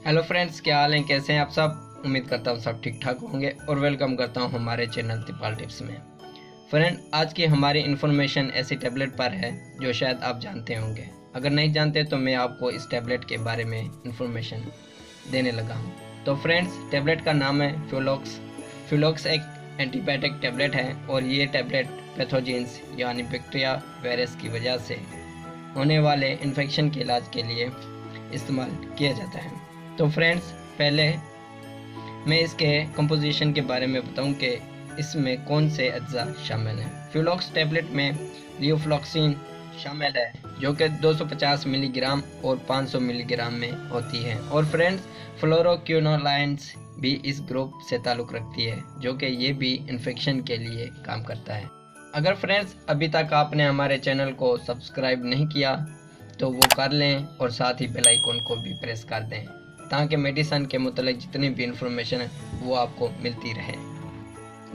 Hello friends, क्या हाल है? कैसे हैं आप सब? उम्मीद करता हूँ सब ठीक ठाक होंगे और वेलकम करता हूँ हमारे चैनल त्रिपाल टिप्स में। फ्रेंड, आज की हमारी इन्फॉर्मेशन ऐसी टैबलेट पर है जो शायद आप जानते होंगे। अगर नहीं जानते तो मैं आपको इस टैबलेट के बारे में इन्फॉर्मेशन देने लगा हूँ। तो फ्रेंड्स, टैबलेट का नाम है फ्यूलॉक्स। फ्यूलॉक्स एक एंटीबायोटिक टैबलेट है और ये टैबलेट पैथोजेंस यानी बैक्टीरिया वायरस की वजह से होने वाले इन्फेक्शन के इलाज के लिए इस्तेमाल किया जाता है। तो फ्रेंड्स, पहले मैं इसके कंपोजिशन के बारे में बताऊं कि इसमें कौन से अज्जा शामिल हैं। फ्यूलॉक्स टैबलेट में लियोफ्लॉक्सिन शामिल है जो कि 250 मिलीग्राम और 500 मिलीग्राम में होती है। और फ्रेंड्स, फ्लोरोक्विनोलाइन्स भी इस ग्रुप से ताल्लुक़ रखती है जो कि ये भी इन्फेक्शन के लिए काम करता है। अगर फ्रेंड्स अभी तक आपने हमारे चैनल को सब्सक्राइब नहीं किया तो वो कर लें और साथ ही बेल आइकन को भी प्रेस कर दें ताकि मेडिसिन के मुतालिक जितनी भी इंफॉर्मेशन है वो आपको मिलती रहे।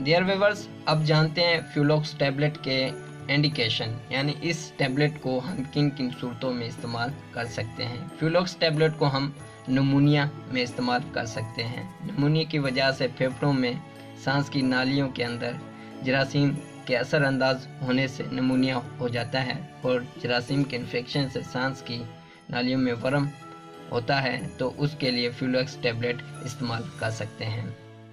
डियर व्यूअर्स, अब जानते हैं फ्यूलॉक्स टैबलेट के इंडिकेशन, यानी इस टैबलेट को हम किन किन सूरतों में इस्तेमाल कर सकते हैं। फ्यूलॉक्स टैबलेट को हम निमोनिया में इस्तेमाल कर सकते हैं। निमोनिया की वजह से फेफड़ों में सांस की नालियों के अंदर जरासीम के असरअंदाज होने से निमोनिया हो जाता है और जरासीम के इन्फेक्शन से सांस की नालियों में वर्म होता है, तो उसके लिए फ्यूलॉक्स टैबलेट इस्तेमाल कर सकते हैं।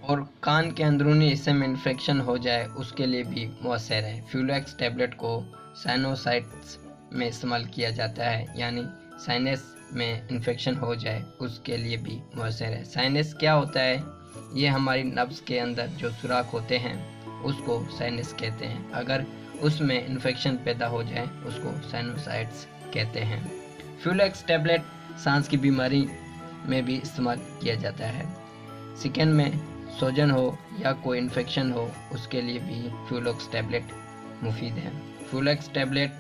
और कान के अंदरूनी हिस्से में इन्फेक्शन हो जाए उसके लिए भी मौसर है। फ्यूलॉक्स टैबलेट को साइनोसाइट्स में इस्तेमाल किया जाता है, यानी साइनस में इन्फेक्शन हो जाए उसके लिए भी मौसर है। साइनस क्या होता है? ये हमारी नब्ज के अंदर जो सुराख होते हैं उसको साइनस कहते हैं। अगर उसमें इन्फेक्शन पैदा हो जाए उसको साइनोसाइट्स कहते हैं। फ्यूलॉक्स टैबलेट सांस की बीमारी में भी इस्तेमाल किया जाता है। सिकन में सूजन हो या कोई इन्फेक्शन हो उसके लिए भी फ्यूलॉक्स टैबलेट मुफीद है। Fulox tablet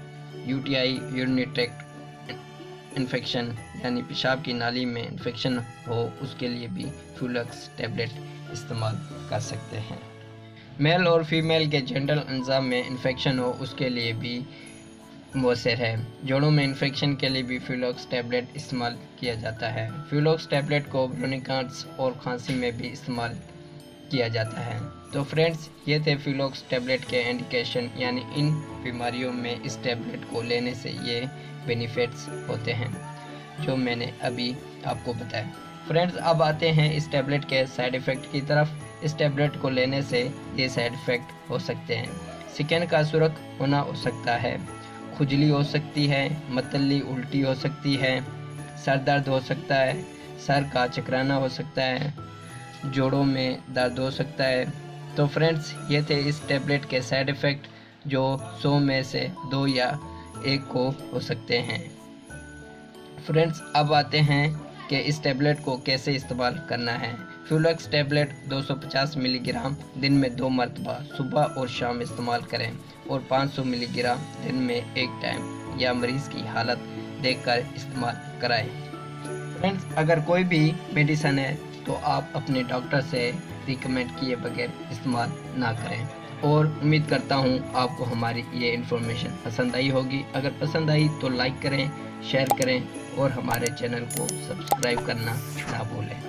UTI urinary tract infection यानी पेशाब की नाली में इन्फेक्शन हो उसके लिए भी फ्यूलॉक्स टैबलेट इस्तेमाल कर सकते हैं। मेल और फीमेल के जेंडल अंजाम में इन्फेक्शन हो उसके लिए भी मौसर है। जोड़ों में इन्फेक्शन के लिए भी फ्यूलॉक्स टैबलेट इस्तेमाल किया जाता है। फ्यूलॉक्स टैबलेट को ब्रोंकाइटिस और खांसी में भी इस्तेमाल किया जाता है। तो फ्रेंड्स, ये थे फ्यूलॉक्स टैबलेट के इंडिकेशन, यानी इन बीमारियों में इस टैबलेट को लेने से ये बेनिफिट्स होते हैं जो मैंने अभी आपको बताया। फ्रेंड्स, अब आते हैं इस टैबलेट के साइड इफ़ेक्ट की तरफ। इस टैबलेट को लेने से ये साइड इफ़ेक्ट हो सकते हैं। सिकन का सुरख होना हो सकता है, खुजली हो सकती है, मतली उल्टी हो सकती है, सर दर्द हो सकता है, सर का चकराना हो सकता है, जोड़ों में दर्द हो सकता है। तो फ्रेंड्स, ये थे इस टैबलेट के साइड इफ़ेक्ट जो 100 में से 2 या 1 को हो सकते हैं। फ्रेंड्स, अब आते हैं कि इस टैबलेट को कैसे इस्तेमाल करना है। फ्यूलॉक्स टैबलेट 250 मिलीग्राम दिन में 2 मरतबा सुबह और शाम इस्तेमाल करें और 500 मिलीग्राम दिन में एक टाइम या मरीज़ की हालत देखकर इस्तेमाल कराएं। फ्रेंड्स, अगर कोई भी मेडिसिन है तो आप अपने डॉक्टर से रिकमेंड किए बगैर इस्तेमाल ना करें। और उम्मीद करता हूँ आपको हमारी ये इन्फॉर्मेशन पसंद आई होगी। अगर पसंद आई तो लाइक करें, शेयर करें और हमारे चैनल को सब्सक्राइब करना ना भूलें।